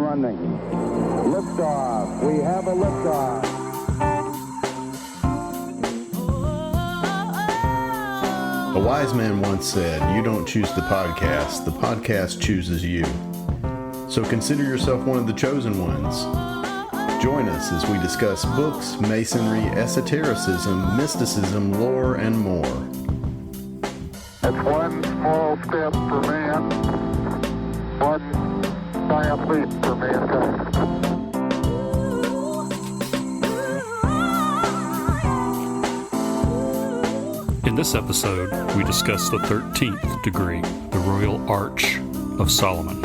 running. Liftoff. We have a liftoff. A wise man once said, "You don't choose the podcast chooses you." So consider yourself one of the chosen ones. Join us as we discuss books, masonry, esotericism, mysticism, lore, and more. It's one small step for man, one giant leap for mankind. In this episode, we discuss the 13th degree, the Royal Arch of Solomon.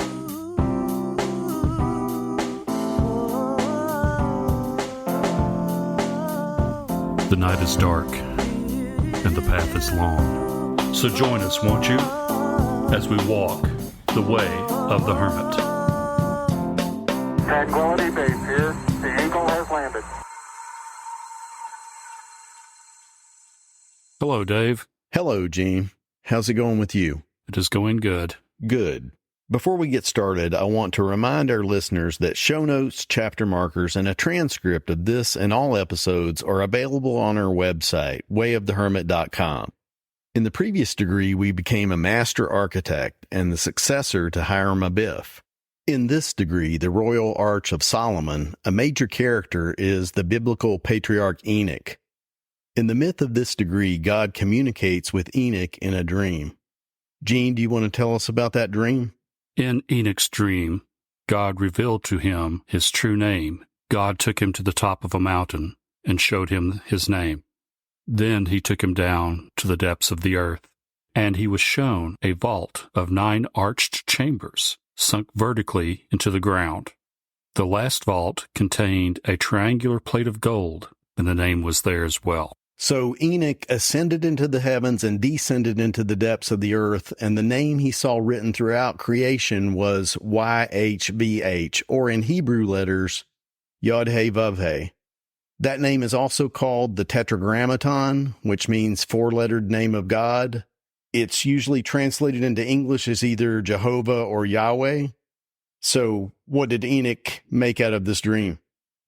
The night is dark, and the path is long. So join us, won't you, as we walk the way of the hermit. Tranquility Base here. The Eagle has landed. Hello, Dave. Hello, Gene. How's it going with you? It is going good. Good. Before we get started, I want to remind our listeners that show notes, chapter markers, and a transcript of this and all episodes are available on our website, wayofthehermit.com. In the previous degree, we became a master architect and the successor to Hiram Abiff. In this degree, the Royal Arch of Solomon, a major character is the Biblical Patriarch Enoch. In the myth of this degree, God communicates with Enoch in a dream. Gene, do you want to tell us about that dream? In Enoch's dream, God revealed to him his true name. God took him to the top of a mountain and showed him his name. Then he took him down to the depths of the earth, and he was shown a vault of 9 arched chambers sunk vertically into the ground. The last vault contained a triangular plate of gold, and the name was there as well. So Enoch ascended into the heavens and descended into the depths of the earth, and the name he saw written throughout creation was YHVH, or in Hebrew letters, Yod-He-Vav-He. That name is also called the Tetragrammaton, which means 4-lettered name of God. It's usually translated into English as either Jehovah or Yahweh. So what did Enoch make out of this dream?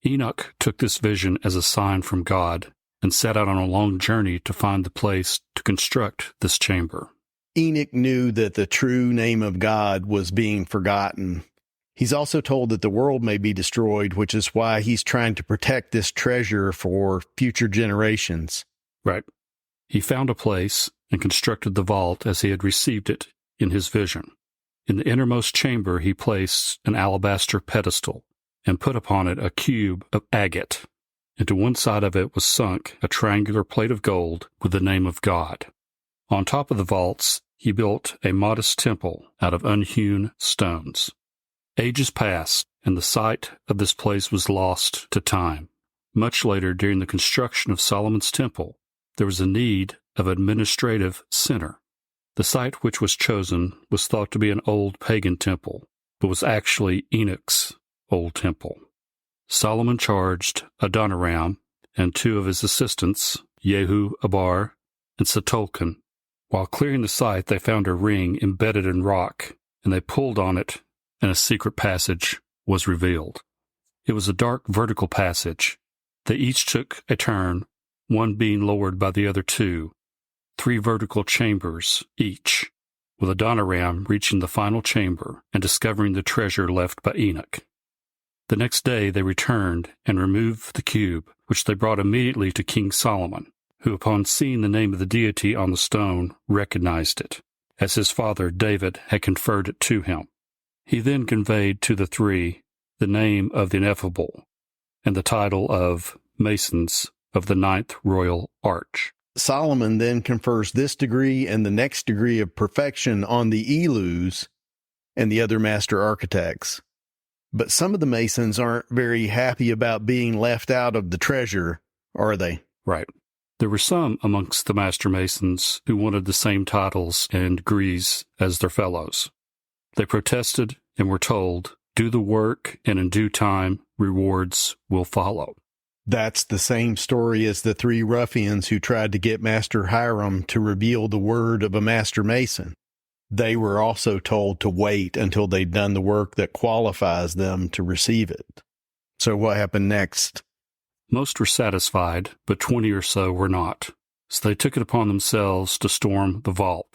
Enoch took this vision as a sign from God and set out on a long journey to find the place to construct this chamber. Enoch knew that the true name of God was being forgotten. He's also told that the world may be destroyed, which is why he's trying to protect this treasure for future generations. Right. He found a place and constructed the vault as he had received it in his vision. In the innermost chamber, he placed an alabaster pedestal and put upon it a cube of agate. Into one side of it was sunk a triangular plate of gold with the name of God. On top of the vaults, he built a modest temple out of unhewn stones. Ages passed, and the site of this place was lost to time. Much later, during the construction of Solomon's temple, there was a need of an administrative center. The site which was chosen was thought to be an old pagan temple, but was actually Enoch's old temple. Solomon charged Adoniram and 2 of his assistants, Jehu-Abar and Satolkan. While clearing the site, they found a ring embedded in rock, and they pulled on it, and a secret passage was revealed. It was a dark vertical passage. They each took a turn, one being lowered by the other 2, 3 vertical chambers each, with Adoniram reaching the final chamber and discovering the treasure left by Enoch. The next day they returned and removed the cube, which they brought immediately to King Solomon, who, upon seeing the name of the deity on the stone, recognized it, as his father David had conferred it to him. He then conveyed to the 3 the name of the Ineffable and the title of Masons of the 9th Royal Arch. Solomon then confers this degree and the next degree of perfection on the Elus and the other master architects. But some of the Masons aren't very happy about being left out of the treasure, are they? Right. There were some amongst the Master Masons who wanted the same titles and degrees as their fellows. They protested and were told, "Do the work, and in due time, rewards will follow." That's the same story as the 3 ruffians who tried to get Master Hiram to reveal the word of a Master Mason. they were also told to wait until they'd done the work that qualifies them to receive it. So what happened next? Most were satisfied, but 20 or so were not. So they took it upon themselves to storm the vault.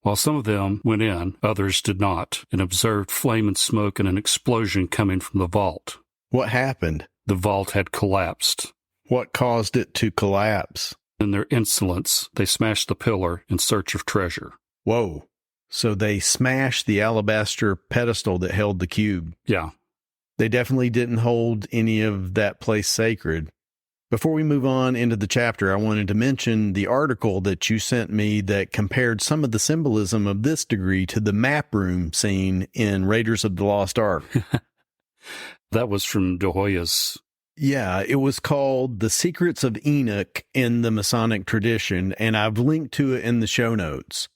While some of them went in, others did not, and observed flame and smoke and an explosion coming from the vault. What happened? The vault had collapsed. What caused it to collapse? In their insolence, they smashed the pillar in search of treasure. Whoa. So they smashed the alabaster pedestal that held the cube. Yeah. They definitely didn't hold any of that place sacred. Before we move on into the chapter, I wanted to mention the article that you sent me that compared some of the symbolism of this degree to the map room scene in Raiders of the Lost Ark. That was from De Hoya's. Yeah, it was called The Secrets of Enoch in the Masonic Tradition, and I've linked to it in the show notes.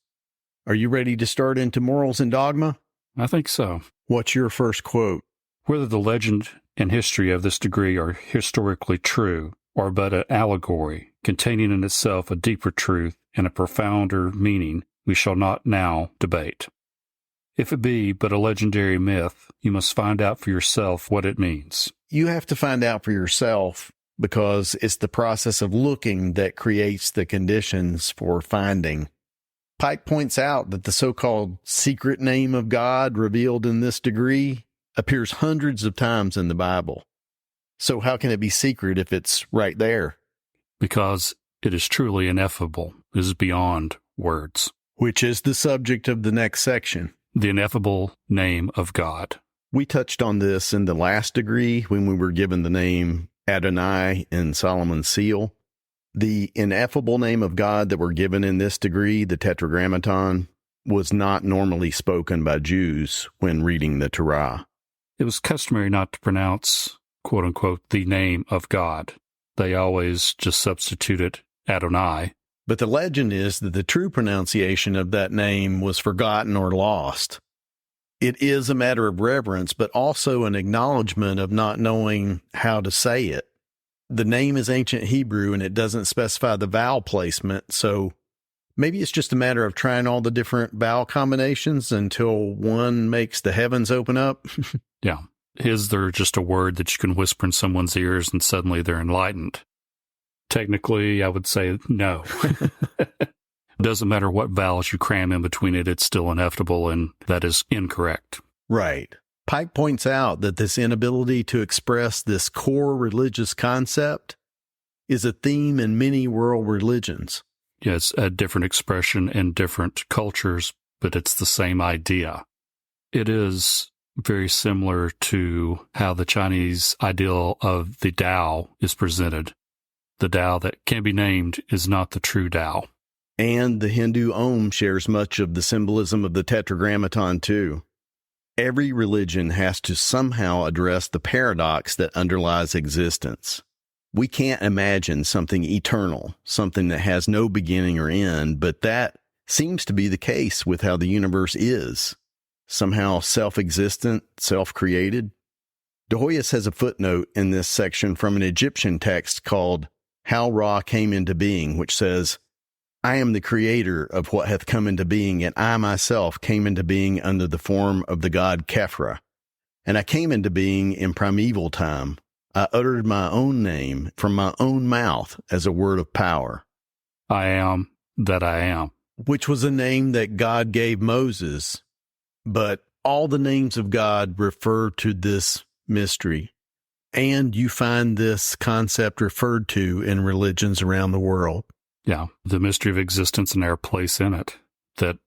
Are you ready to start into Morals and Dogma? I think so. What's your first quote? Whether the legend and history of this degree are historically true, or but an allegory containing in itself a deeper truth and a profounder meaning, we shall not now debate. If it be but a legendary myth, you must find out for yourself what it means. You have to find out for yourself because it's the process of looking that creates the conditions for finding. Pike points out that the so-called secret name of God revealed in this degree appears hundreds of times in the Bible. So how can it be secret if it's right there? Because it is truly ineffable. It is beyond words. Which is the subject of the next section. The Ineffable Name of God. We touched on this in the last degree when we were given the name Adonai in Solomon's seal. The ineffable name of God that we're given in this degree, the Tetragrammaton, was not normally spoken by Jews when reading the Torah. It was customary not to pronounce, quote-unquote, the name of God. They always just substituted Adonai. But the legend is that the true pronunciation of that name was forgotten or lost. It is a matter of reverence, but also an acknowledgement of not knowing how to say it. The name is ancient Hebrew and it doesn't specify the vowel placement, so maybe it's just a matter of trying all the different vowel combinations until one makes the heavens open up. Yeah. Is there just a word that you can whisper in someone's ears and suddenly they're enlightened? Technically, I would say no. It doesn't matter what vowels you cram in between it, it's still ineffable, and that is incorrect. Right. Pike points out that this inability to express this core religious concept is a theme in many world religions. Yeah, it's a different expression in different cultures, but it's the same idea. It is very similar to how the Chinese ideal of the Tao is presented. The Tao that can be named is not the true Tao. And the Hindu Om shares much of the symbolism of the Tetragrammaton too. Every religion has to somehow address the paradox that underlies existence. We can't imagine something eternal, something that has no beginning or end, but that seems to be the case with how the universe is. Somehow self-existent, self-created. De Hoyos has a footnote in this section from an Egyptian text called How Ra Came into Being, which says, I am the creator of what hath come into being, and I myself came into being under the form of the god Khepra. And I came into being in primeval time. I uttered my own name from my own mouth as a word of power. I am that I am. Which was a name that God gave Moses. But all the names of God refer to this mystery. And you find this concept referred to in religions around the world. Yeah, the mystery of existence and our place in it that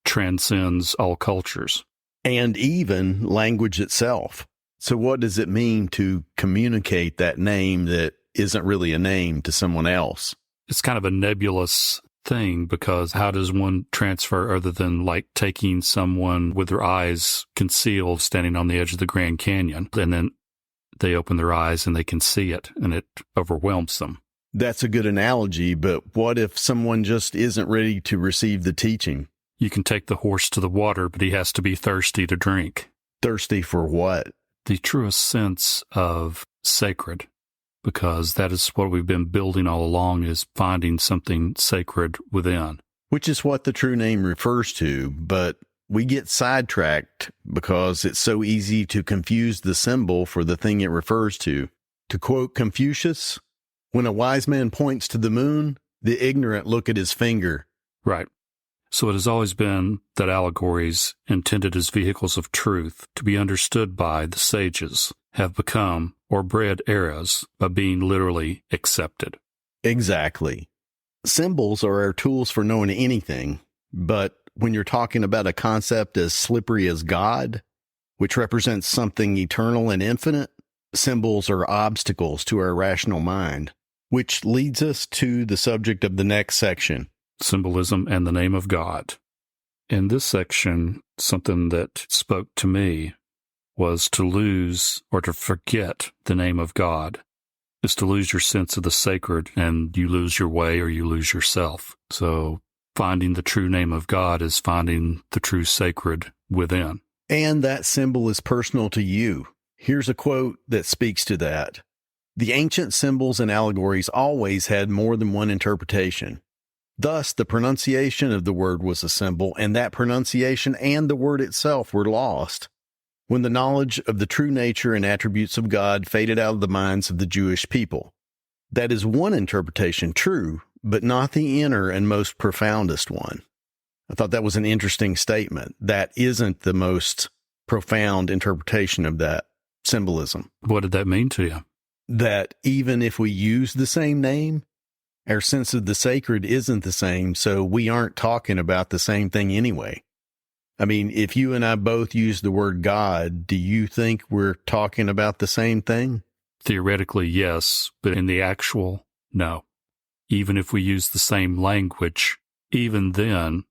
transcends all cultures. And even language itself. So what does it mean to communicate that name that isn't really a name to someone else? It's kind of a nebulous thing because how does one transfer other than like taking someone with their eyes concealed standing on the edge of the Grand Canyon and then they open their eyes and they can see it and it overwhelms them. That's a good analogy, but what if someone just isn't ready to receive the teaching? You can take the horse to the water, but he has to be thirsty to drink. Thirsty for what? The truest sense of sacred, because that is what we've been building all along, is finding something sacred within. which is what the true name refers to, but we get sidetracked because it's so easy to confuse the symbol for the thing it refers to. To quote Confucius, when a wise man points to the moon, the ignorant look at his finger. Right. So it has always been that allegories, intended as vehicles of truth to be understood by the sages, have become or bred eras by being literally accepted. Exactly. Symbols are our tools for knowing anything, but when you're talking about a concept as slippery as God, which represents something eternal and infinite, symbols are obstacles to our rational mind, which leads us to the subject of the next section. Symbolism and the name of God. In this section, something that spoke to me was to lose or to forget the name of God is to lose your sense of the sacred, and you lose your way or you lose yourself. So finding the true name of God is finding the true sacred within. And that symbol is personal to you. Here's a quote that speaks to that. The ancient symbols and allegories always had more than one interpretation. Thus, the pronunciation of the word was a symbol, and that pronunciation and the word itself were lost when the knowledge of the true nature and attributes of God faded out of the minds of the Jewish people. That is one interpretation true, but not the inner and most profoundest one. I thought that was an interesting statement. That isn't the most profound interpretation of that symbolism. What did that mean to you? That even if we use the same name, our sense of the sacred isn't the same, so we aren't talking about the same thing anyway. I mean, if you and I both use the word God, do you think we're talking about the same thing? Theoretically, yes, but in the actual, no. Even if we use the same language, even then,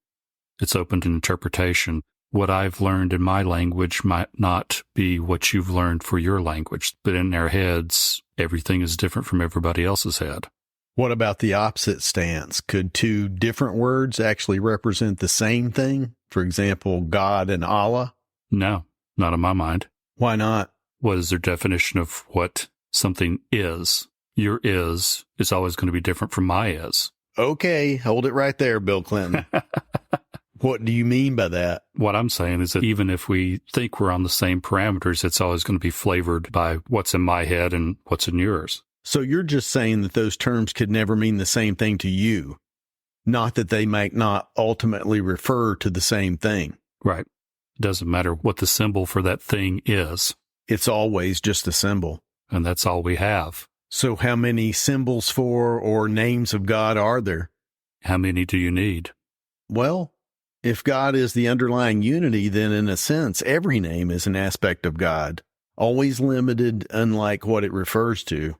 it's open to interpretation. What I've learned in my language might not be what you've learned for your language, but in our heads, everything is different from everybody else's head. What about the opposite stance? Could two different words actually represent the same thing? For example, God and Allah? No, not in my mind. Why not? What is their definition of what something is? Your is always going to be different from my is. Okay, hold it right there, Bill Clinton. What do you mean by that? What I'm saying is that even if we think we're on the same parameters, it's always going to be flavored by what's in my head and what's in yours. So you're just saying that those terms could never mean the same thing to you, not that they might not ultimately refer to the same thing. Right. It doesn't matter what the symbol for that thing is. It's always just a symbol. And that's all we have. So how many symbols for or names of God are there? How many do you need? Well, if God is the underlying unity, then in a sense, every name is an aspect of God, always limited, unlike what it refers to.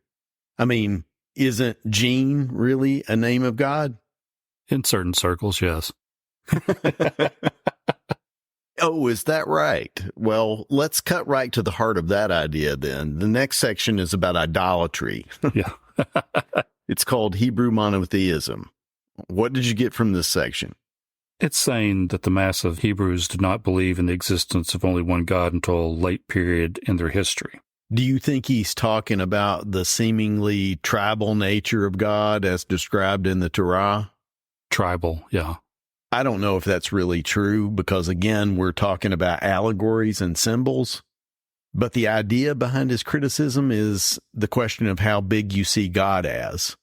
I mean, isn't Gene really a name of God? In certain circles, yes. Oh, is that right? Well, let's cut right to the heart of that idea then. The next section is about idolatry. Yeah. It's called Hebrew Monotheism. What did you get from this section? It's saying that the mass of Hebrews did not believe in the existence of only one God until a late period in their history. Do you think he's talking about the seemingly tribal nature of God as described in the Torah? Tribal, yeah. I don't know if that's really true because, again, we're talking about allegories and symbols. But the idea behind his criticism is the question of how big you see God as.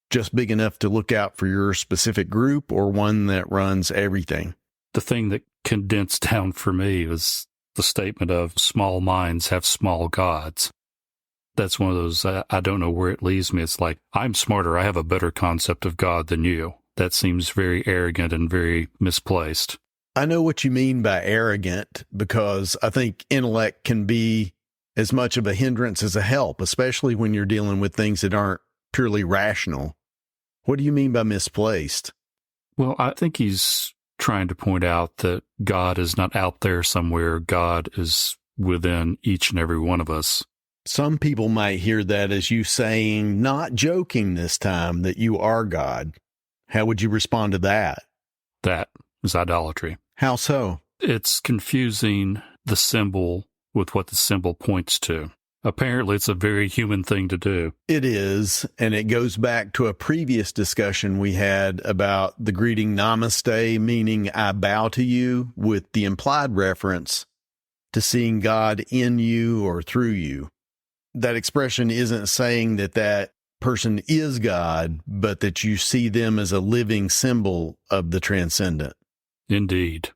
Just big enough to look out for your specific group or one that runs everything? The thing that condensed down for me was the statement of small minds have small gods. That's one of those, I don't know where it leaves me. It's like, I'm smarter. I have a better concept of God than you. That seems very arrogant and very misplaced. I know what you mean by arrogant because I think intellect can be as much of a hindrance as a help, especially when you're dealing with things that aren't purely rational. What do you mean by misplaced? Well, I think he's trying to point out that God is not out there somewhere. God is within each and every one of us. Some people might hear that as you saying, not joking this time, that you are God. How would you respond to that? That is idolatry. How so? It's confusing the symbol with what the symbol points to. Apparently, it's a very human thing to do. It is, and it goes back to a previous discussion we had about the greeting namaste, meaning I bow to you, with the implied reference to seeing God in you or through you. That expression isn't saying that that person is God, but that you see them as a living symbol of the transcendent. Indeed.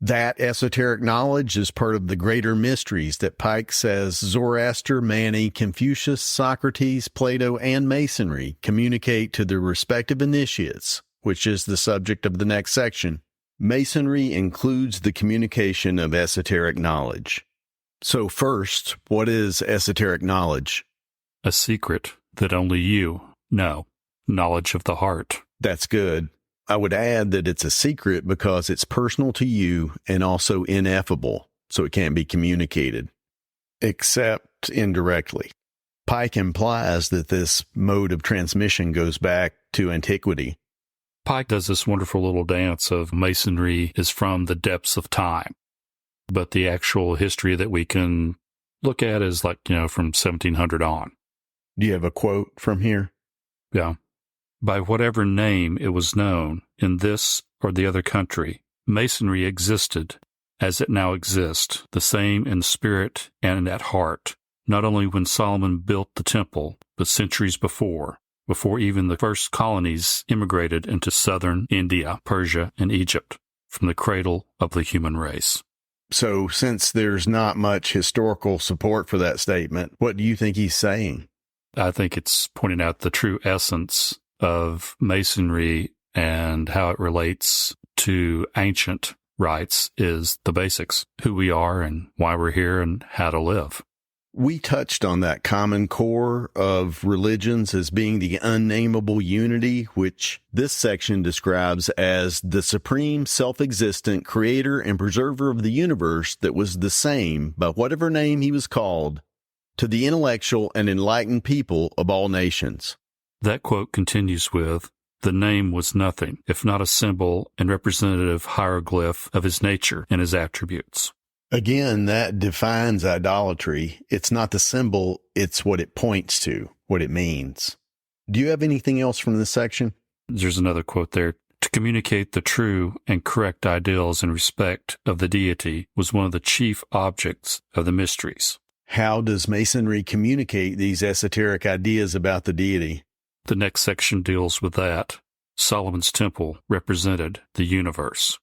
That esoteric knowledge is part of the greater mysteries that Pike says Zoroaster, Mani, Confucius, Socrates, Plato, and Masonry communicate to their respective initiates, which is the subject of the next section. Masonry includes the communication of esoteric knowledge. So first, what is esoteric knowledge? A secret that only you know. Knowledge of the heart. That's good. I would add that it's a secret because it's personal to you and also ineffable, so it can't be communicated, except indirectly. Pike implies that this mode of transmission goes back to antiquity. Pike does this wonderful little dance of Masonry is from the depths of time, but the actual history that we can look at is from 1700 on. Do you have a quote from here? Yeah. By whatever name it was known in this or the other country, Masonry existed as it now exists, the same in spirit and at heart, not only when Solomon built the temple, but centuries before even the first colonies immigrated into southern India, Persia, and Egypt, from the cradle of the human race. So, since there's not much historical support for that statement, what do you think he's saying? I think it's pointing out the true essence of Masonry and how it relates to ancient rites is the basics, who we are and why we're here and how to live. We touched on that common core of religions as being the unnameable unity, which this section describes as the supreme self-existent creator and preserver of the universe that was the same, by whatever name he was called, to the intellectual and enlightened people of all nations. That quote continues with, the name was nothing, if not a symbol and representative hieroglyph of his nature and his attributes. Again, that defines idolatry. It's not the symbol, it's what it points to, what it means. Do you have anything else from this section? There's another quote there. To communicate the true and correct ideals in respect of the deity was one of the chief objects of the mysteries. How does Masonry communicate these esoteric ideas about the deity? The next section deals with that. Solomon's temple represented the universe.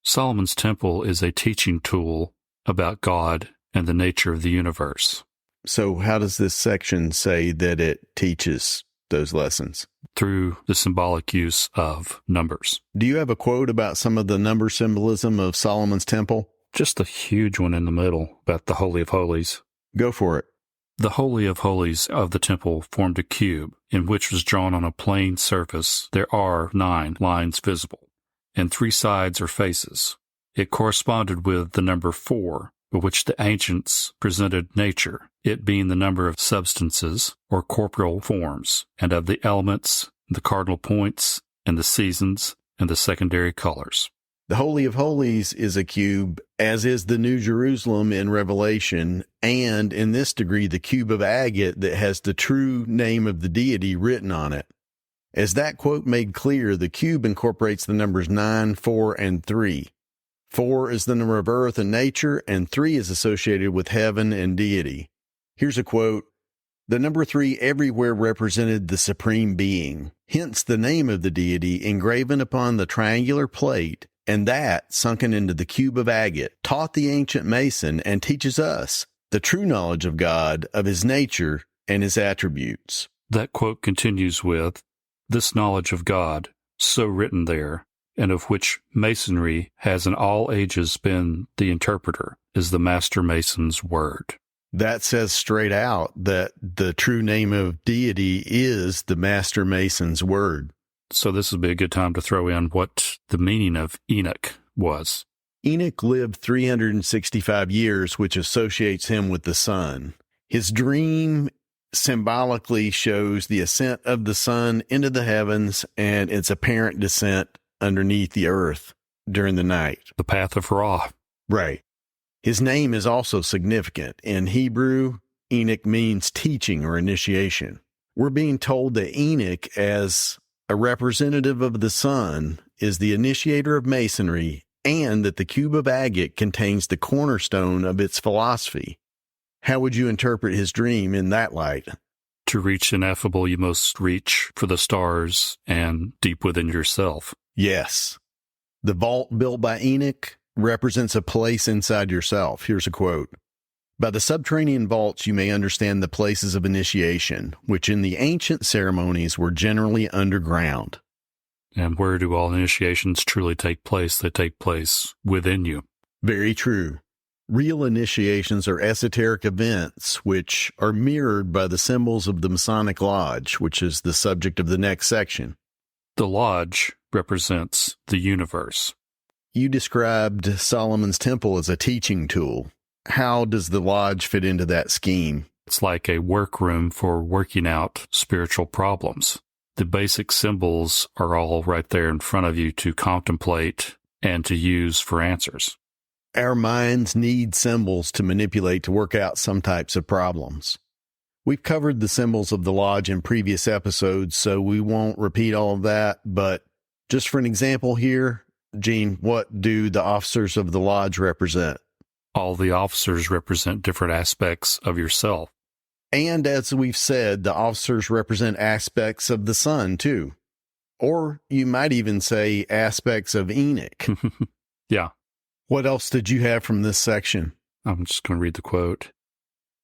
Solomon's temple is a teaching tool about God and the nature of the universe. So how does this section say that it teaches those lessons? Through the symbolic use of numbers. Do you have a quote about some of the number symbolism of Solomon's temple? Just a huge one in the middle about the Holy of Holies. Go for it. The Holy of Holies of the temple formed a cube in which was drawn on a plane surface. There are 9 lines visible, and 3 sides or faces. It corresponded with the number 4, by which the ancients presented nature, it being the number of substances or corporeal forms, and of the elements, the cardinal points, and the seasons, and the secondary colors. The Holy of Holies is a cube, as is the New Jerusalem in Revelation, and in this degree the cube of agate that has the true name of the deity written on it. As that quote made clear, the cube incorporates the numbers 9, 4, and 3. 4 is the number of earth and nature, and 3 is associated with heaven and deity. Here's a quote. The number 3 everywhere represented the supreme being, hence the name of the deity engraven upon the triangular plate, and that, sunken into the cube of agate, taught the ancient Mason and teaches us the true knowledge of God, of his nature, and his attributes. That quote continues with, this knowledge of God, so written there, and of which Masonry has in all ages been the interpreter, is the Master Mason's word. That says straight out that the true name of deity is the Master Mason's word. So this would be a good time to throw in what the meaning of Enoch was. Enoch lived 365 years, which associates him with the sun. His dream symbolically shows the ascent of the sun into the heavens and its apparent descent underneath the earth during the night. The path of Ra. Right. His name is also significant. In Hebrew, Enoch means teaching or initiation. We're being told that Enoch, as a representative of the sun, is the initiator of Masonry, and that the cube of agate contains the cornerstone of its philosophy. How would you interpret his dream in that light? To reach ineffable, you must reach for the stars and deep within yourself. Yes. The vault built by Enoch represents a place inside yourself. Here's a quote. By the subterranean vaults, you may understand the places of initiation, which in the ancient ceremonies were generally underground. And where do all initiations truly take place? They take place within you. Very true. Real initiations are esoteric events which are mirrored by the symbols of the Masonic Lodge, which is the subject of the next section. The Lodge represents the universe. You described Solomon's Temple as a teaching tool. How does the Lodge fit into that scheme? It's like a workroom for working out spiritual problems. The basic symbols are all right there in front of you to contemplate and to use for answers. Our minds need symbols to manipulate to work out some types of problems. We've covered the symbols of the Lodge in previous episodes, so we won't repeat all of that, but just for an example here, Gene, what do the officers of the Lodge represent? All the officers represent different aspects of yourself. And as we've said, the officers represent aspects of the sun, too. Or you might even say aspects of Enoch. Yeah. What else did you have from this section? I'm just going to read the quote.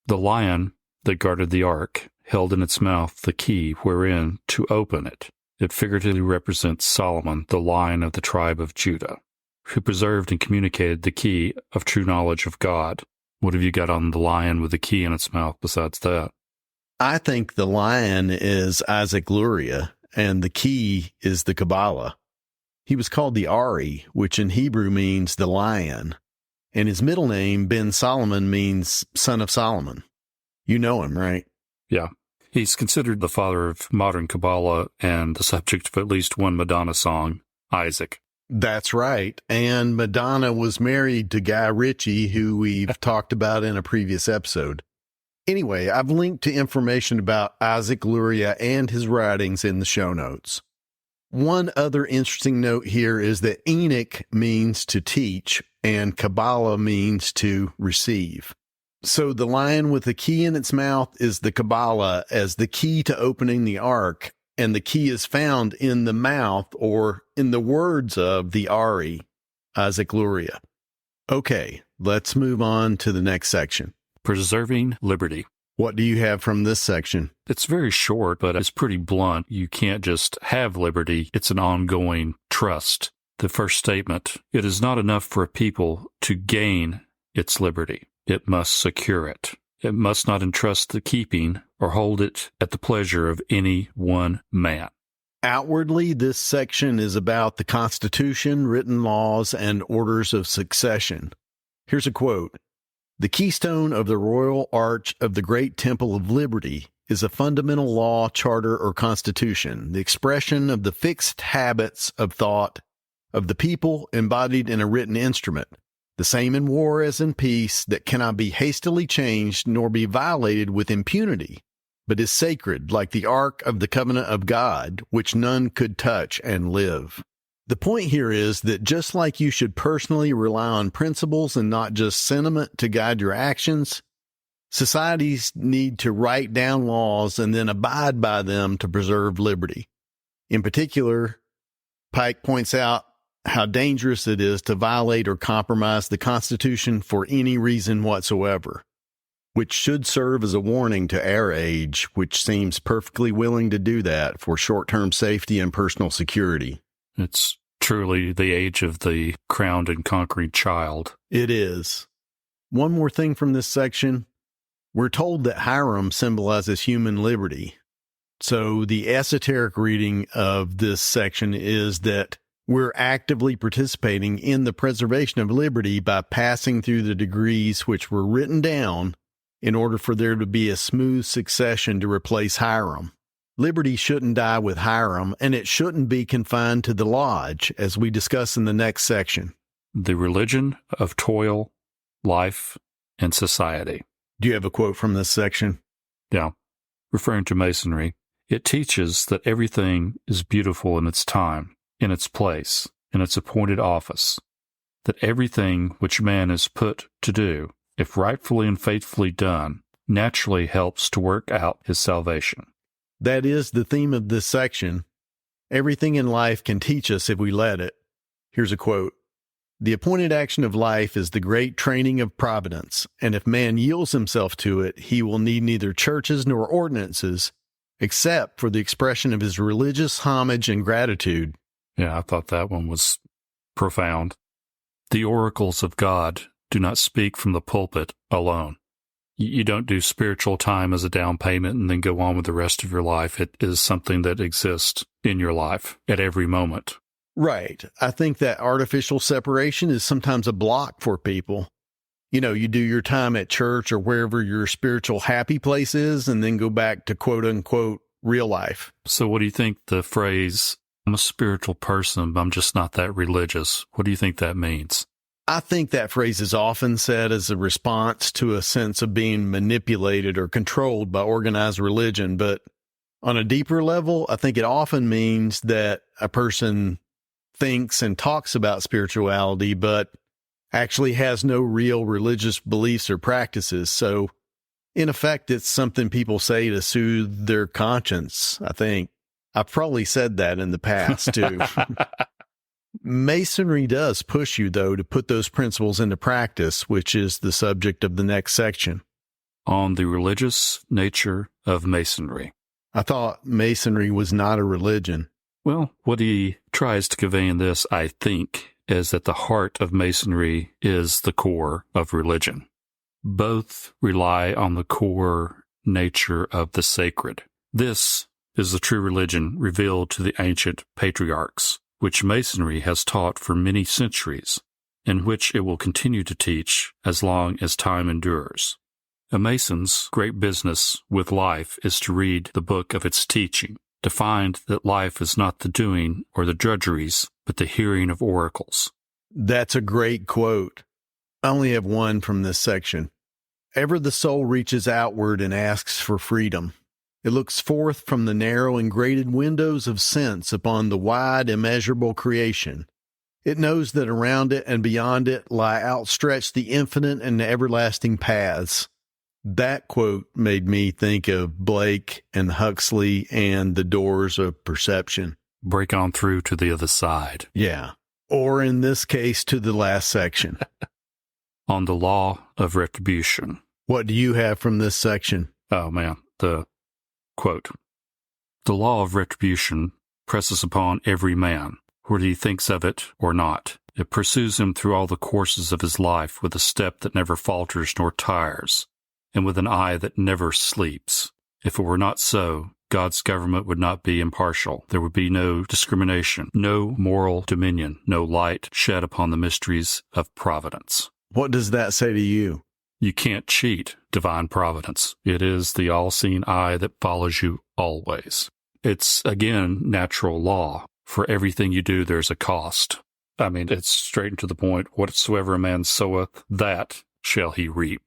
The lion that guarded the ark held in its mouth the key wherein to open it. It figuratively represents Solomon, the lion of the tribe of Judah, who preserved and communicated the key of true knowledge of God. What have you got on the lion with the key in its mouth besides that? I think the lion is Isaac Luria, and the key is the Kabbalah. He was called the Ari, which in Hebrew means the lion, and his middle name, Ben Solomon, means son of Solomon. You know him, right? Yeah. He's considered the father of modern Kabbalah and the subject of at least one Madonna song, Isaac. That's right. And Madonna was married to Guy Ritchie, who we've talked about in a previous episode. Anyway, I've linked to information about Isaac Luria and his writings in the show notes. One other interesting note here is that Enoch means to teach and Kabbalah means to receive. So the lion with the key in its mouth is the Kabbalah as the key to opening the ark, and the key is found in the mouth or in the words of the Ari, Isaac Luria. Okay, let's move on to the next section. Preserving liberty. What do you have from this section? It's very short, but it's pretty blunt. You can't just have liberty. It's an ongoing trust. The first statement, it is not enough for a people to gain its liberty. It must secure it. It must not entrust the keeping or hold it at the pleasure of any one man. Outwardly, this section is about the Constitution, written laws, and orders of succession. Here's a quote. The keystone of the royal arch of the great temple of liberty is a fundamental law, charter, or constitution, the expression of the fixed habits of thought of the people embodied in a written instrument, the same in war as in peace, that cannot be hastily changed nor be violated with impunity, but is sacred like the ark of the covenant of God, which none could touch and live. The point here is that just like you should personally rely on principles and not just sentiment to guide your actions, societies need to write down laws and then abide by them to preserve liberty. In particular, Pike points out how dangerous it is to violate or compromise the Constitution for any reason whatsoever, which should serve as a warning to our age, which seems perfectly willing to do that for short-term safety and personal security. It's truly the age of the crowned and conquering child. It is. One more thing from this section. We're told that Hiram symbolizes human liberty. So the esoteric reading of this section is that we're actively participating in the preservation of liberty by passing through the degrees which were written down in order for there to be a smooth succession to replace Hiram. Liberty shouldn't die with Hiram, and it shouldn't be confined to the lodge, as we discuss in the next section. The religion of toil, life, and society. Do you have a quote from this section? Yeah. Referring to Masonry, it teaches that everything is beautiful in its time, in its place, in its appointed office, that everything which man is put to do, if rightfully and faithfully done, naturally helps to work out his salvation. That is the theme of this section. Everything in life can teach us if we let it. Here's a quote. The appointed action of life is the great training of providence, and if man yields himself to it, he will need neither churches nor ordinances, except for the expression of his religious homage and gratitude. Yeah, I thought that one was profound. The oracles of God do not speak from the pulpit alone. You don't do spiritual time as a down payment and then go on with the rest of your life. It is something that exists in your life at every moment. Right. I think that artificial separation is sometimes a block for people. You know, you do your time at church or wherever your spiritual happy place is and then go back to quote unquote real life. So what do you think the phrase, I'm a spiritual person, but I'm just not that religious, what do you think that means? I think that phrase is often said as a response to a sense of being manipulated or controlled by organized religion. But on a deeper level, I think it often means that a person thinks and talks about spirituality, but actually has no real religious beliefs or practices. So in effect, it's something people say to soothe their conscience, I think. I've probably said that in the past, too. Masonry does push you, though, to put those principles into practice, which is the subject of the next section. On the religious nature of Masonry. I thought Masonry was not a religion. Well, what he tries to convey in this, I think, is that the heart of Masonry is the core of religion. Both rely on the core nature of the sacred. This is the true religion revealed to the ancient patriarchs, which Masonry has taught for many centuries, and which it will continue to teach as long as time endures. A Mason's great business with life is to read the book of its teaching, to find that life is not the doing or the drudgeries, but the hearing of oracles. That's a great quote. I only have one from this section. Ever the soul reaches outward and asks for freedom. It looks forth from the narrow and grated windows of sense upon the wide, immeasurable creation. It knows that around it and beyond it lie outstretched the infinite and everlasting paths. That quote made me think of Blake and Huxley and the doors of perception. Break on through to the other side. Yeah. Or in this case, to the last section. On the Law of Retribution. What do you have from this section? Oh, man. The quote. The law of retribution presses upon every man, whether he thinks of it or not. It pursues him through all the courses of his life with a step that never falters nor tires, and with an eye that never sleeps. If it were not so, God's government would not be impartial. There would be no discrimination, no moral dominion, no light shed upon the mysteries of providence. What does that say to you? You can't cheat divine providence. It is the all-seeing eye that follows you always. It's, again, natural law. For everything you do, there's a cost. I mean, it's straight and to the point. Whatsoever a man soweth, that shall he reap.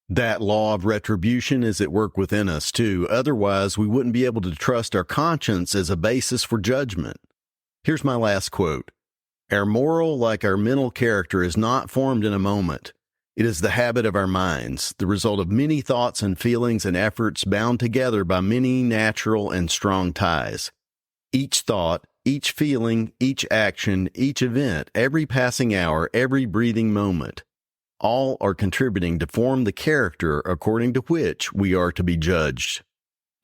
That law of retribution is at work within us, too. Otherwise, we wouldn't be able to trust our conscience as a basis for judgment. Here's my last quote. Our moral, like our mental character, is not formed in a moment. It is the habit of our minds, the result of many thoughts and feelings and efforts bound together by many natural and strong ties. Each thought, each feeling, each action, each event, every passing hour, every breathing moment, all are contributing to form the character according to which we are to be judged.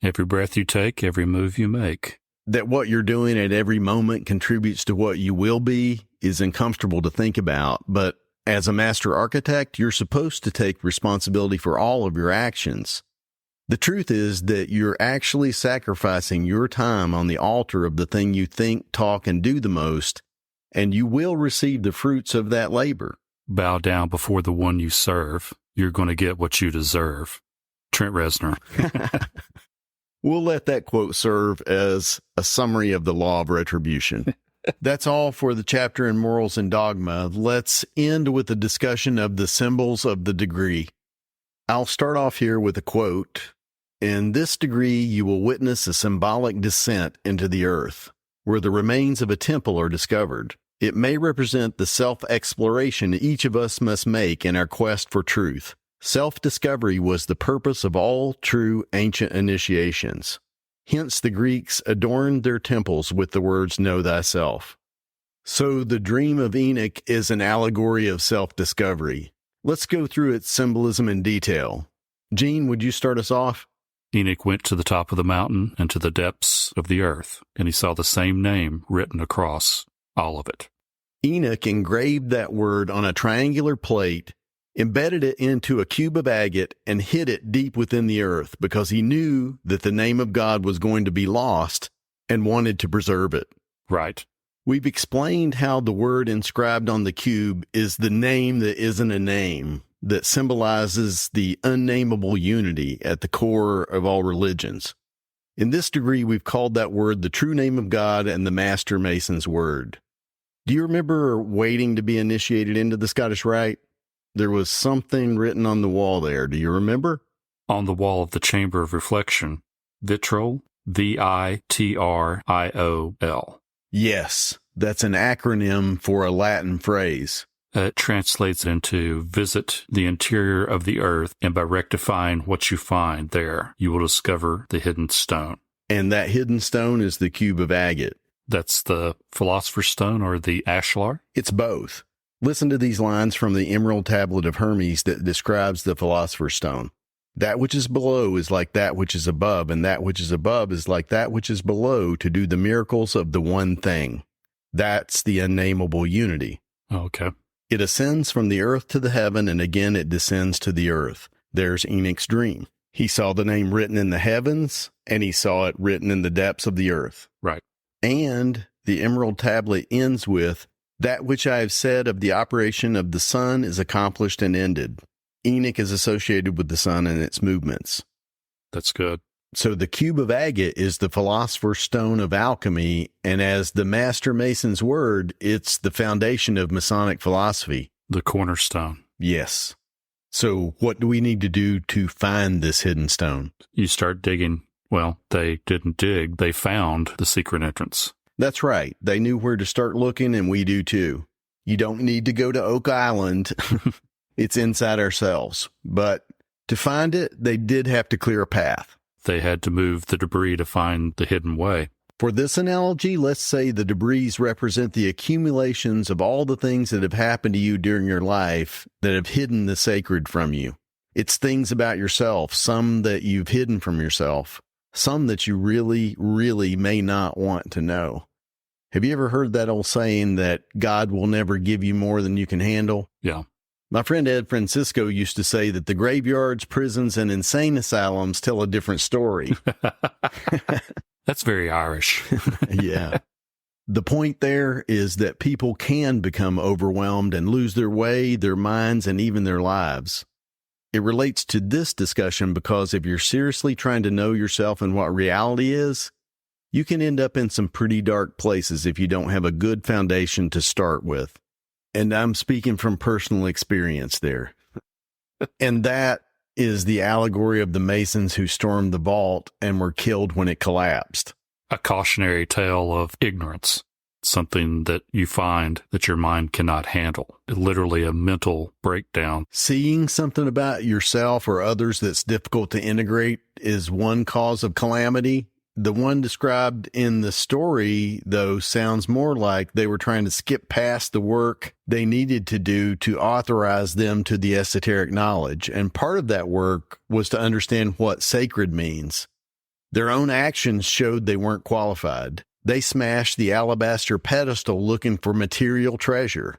Every breath you take, every move you make. That what you're doing at every moment contributes to what you will be is uncomfortable to think about, but as a master architect, you're supposed to take responsibility for all of your actions. The truth is that you're actually sacrificing your time on the altar of the thing you think, talk, and do the most, and you will receive the fruits of that labor. Bow down before the one you serve. You're going to get what you deserve. Trent Reznor. We'll let that quote serve as a summary of the law of retribution. That's all for the chapter in Morals and Dogma. Let's end with a discussion of the symbols of the degree. I'll start off here with a quote. In this degree, you will witness a symbolic descent into the earth, where the remains of a temple are discovered. It may represent the self-exploration each of us must make in our quest for truth. Self-discovery was the purpose of all true ancient initiations. Hence, the Greeks adorned their temples with the words, "Know thyself." So the dream of Enoch is an allegory of self-discovery. Let's go through its symbolism in detail. Gene, would you start us off? Enoch went to the top of the mountain and to the depths of the earth, and he saw the same name written across all of it. Enoch engraved that word on a triangular plate, embedded it into a cube of agate, and hid it deep within the earth because he knew that the name of God was going to be lost and wanted to preserve it. Right. We've explained how the word inscribed on the cube is the name that isn't a name, that symbolizes the unnameable unity at the core of all religions. In this degree, we've called that word the true name of God and the Master Mason's word. Do you remember waiting to be initiated into the Scottish Rite? There was something written on the wall there. Do you remember? On the wall of the chamber of reflection, vitriol, V-I-T-R-I-O-L. Yes, that's an acronym for a Latin phrase. It translates into visit the interior of the earth, and by rectifying what you find there, you will discover the hidden stone. And that hidden stone is the cube of agate. That's the Philosopher's Stone or the Ashlar? It's both. Listen to these lines from the Emerald Tablet of Hermes that describes the Philosopher's Stone. That which is below is like that which is above, and that which is above is like that which is below to do the miracles of the one thing. That's the unnameable unity. Okay. It ascends from the earth to the heaven, and again it descends to the earth. There's Enoch's dream. He saw the name written in the heavens, and he saw it written in the depths of the earth. Right. And the Emerald Tablet ends with, that which I have said of the operation of the sun is accomplished and ended. Enoch is associated with the sun and its movements. That's good. So the cube of agate is the Philosopher's Stone of alchemy, and as the Master Mason's word, it's the foundation of Masonic philosophy. The cornerstone. Yes. So what do we need to do to find this hidden stone? You start digging. Well, they didn't dig. They found the secret entrance. That's right. They knew where to start looking, and we do too. You don't need to go to Oak Island. It's inside ourselves. But to find it, they did have to clear a path. They had to move the debris to find the hidden way. For this analogy, let's say the debris represent the accumulations of all the things that have happened to you during your life that have hidden the sacred from you. It's things about yourself, some that you've hidden from yourself, some that you really, really may not want to know. Have you ever heard that old saying that God will never give you more than you can handle? Yeah. My friend Ed Francisco used to say that the graveyards, prisons, and insane asylums tell a different story. That's very Irish. Yeah. The point there is that people can become overwhelmed and lose their way, their minds, and even their lives. It relates to this discussion because if you're seriously trying to know yourself and what reality is, you can end up in some pretty dark places if you don't have a good foundation to start with. And I'm speaking from personal experience there. And that is the allegory of the Masons who stormed the vault and were killed when it collapsed. A cautionary tale of ignorance, something that you find that your mind cannot handle. Literally a mental breakdown. Seeing something about yourself or others that's difficult to integrate is one cause of calamity. The one described in the story, though, sounds more like they were trying to skip past the work they needed to do to authorize them to the esoteric knowledge. And part of that work was to understand what sacred means. Their own actions showed they weren't qualified. They smashed the alabaster pedestal looking for material treasure.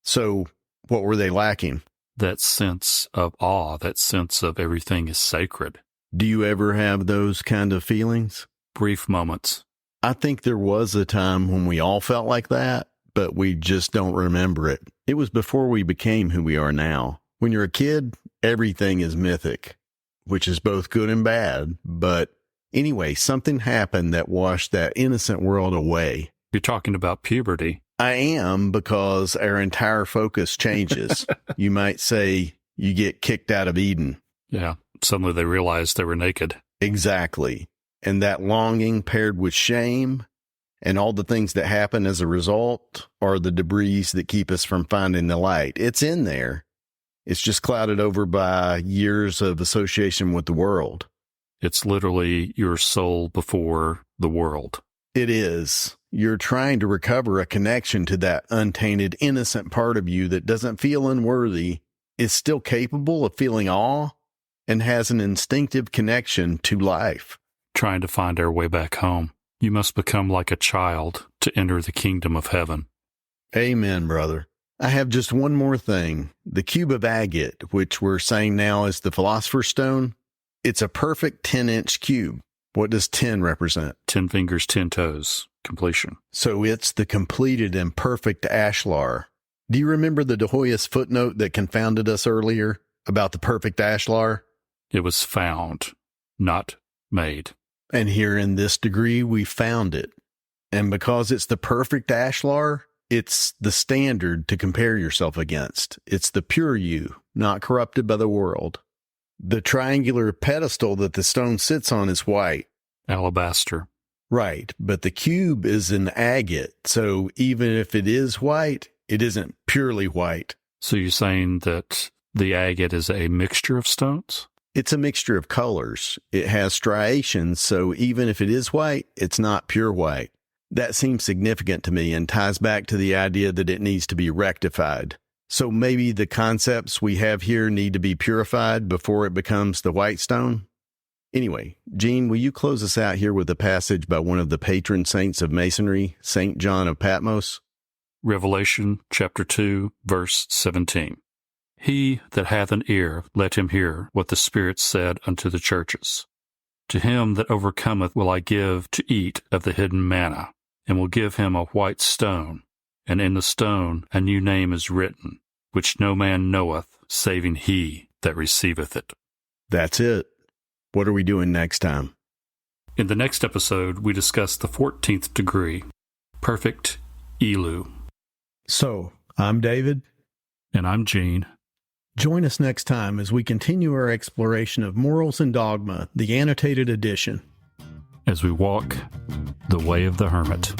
So what were they lacking? That sense of awe, that sense of everything is sacred. Do you ever have those kind of feelings? Brief moments. I think there was a time when we all felt like that, but we just don't remember it. It was before we became who we are now. When you're a kid, everything is mythic, which is both good and bad. But anyway, something happened that washed that innocent world away. You're talking about puberty. I am, because our entire focus changes. You might say you get kicked out of Eden. Yeah. Suddenly they realized they were naked. Exactly. And that longing paired with shame and all the things that happen as a result are the debris that keep us from finding the light. It's in there. It's just clouded over by years of association with the world. It's literally your soul before the world. It is. You're trying to recover a connection to that untainted, innocent part of you that doesn't feel unworthy, is still capable of feeling awe, and has an instinctive connection to life. Trying to find our way back home. You must become like a child to enter the kingdom of heaven. Amen, brother. I have just one more thing. The cube of agate, which we're saying now is the Philosopher's Stone, it's a perfect 10-inch cube. What does 10 represent? 10 fingers, 10 toes. Completion. So it's the completed and perfect ashlar. Do you remember the De Hoy's footnote that confounded us earlier about the perfect ashlar? It was found, not made. And here in this degree, we found it. And because it's the perfect ashlar, it's the standard to compare yourself against. It's the pure you, not corrupted by the world. The triangular pedestal that the stone sits on is white. Alabaster. Right, but the cube is an agate, so even if it is white, it isn't purely white. So you're saying that the agate is a mixture of stones? It's a mixture of colors. It has striations, so even if it is white, it's not pure white. That seems significant to me and ties back to the idea that it needs to be rectified. So maybe the concepts we have here need to be purified before it becomes the white stone? Anyway, Gene, will you close us out here with a passage by one of the patron saints of Masonry, St. John of Patmos? Revelation chapter 2, verse 17. He that hath an ear, let him hear what the Spirit said unto the churches. To him that overcometh will I give to eat of the hidden manna, and will give him a white stone, and in the stone a new name is written, which no man knoweth, saving he that receiveth it. That's it. What are we doing next time? In the next episode, we discuss the 14th degree, Perfect Elu. So, I'm David. And I'm Gene. Join us next time as we continue our exploration of Morals and Dogma, the annotated edition. As we walk the way of the hermit.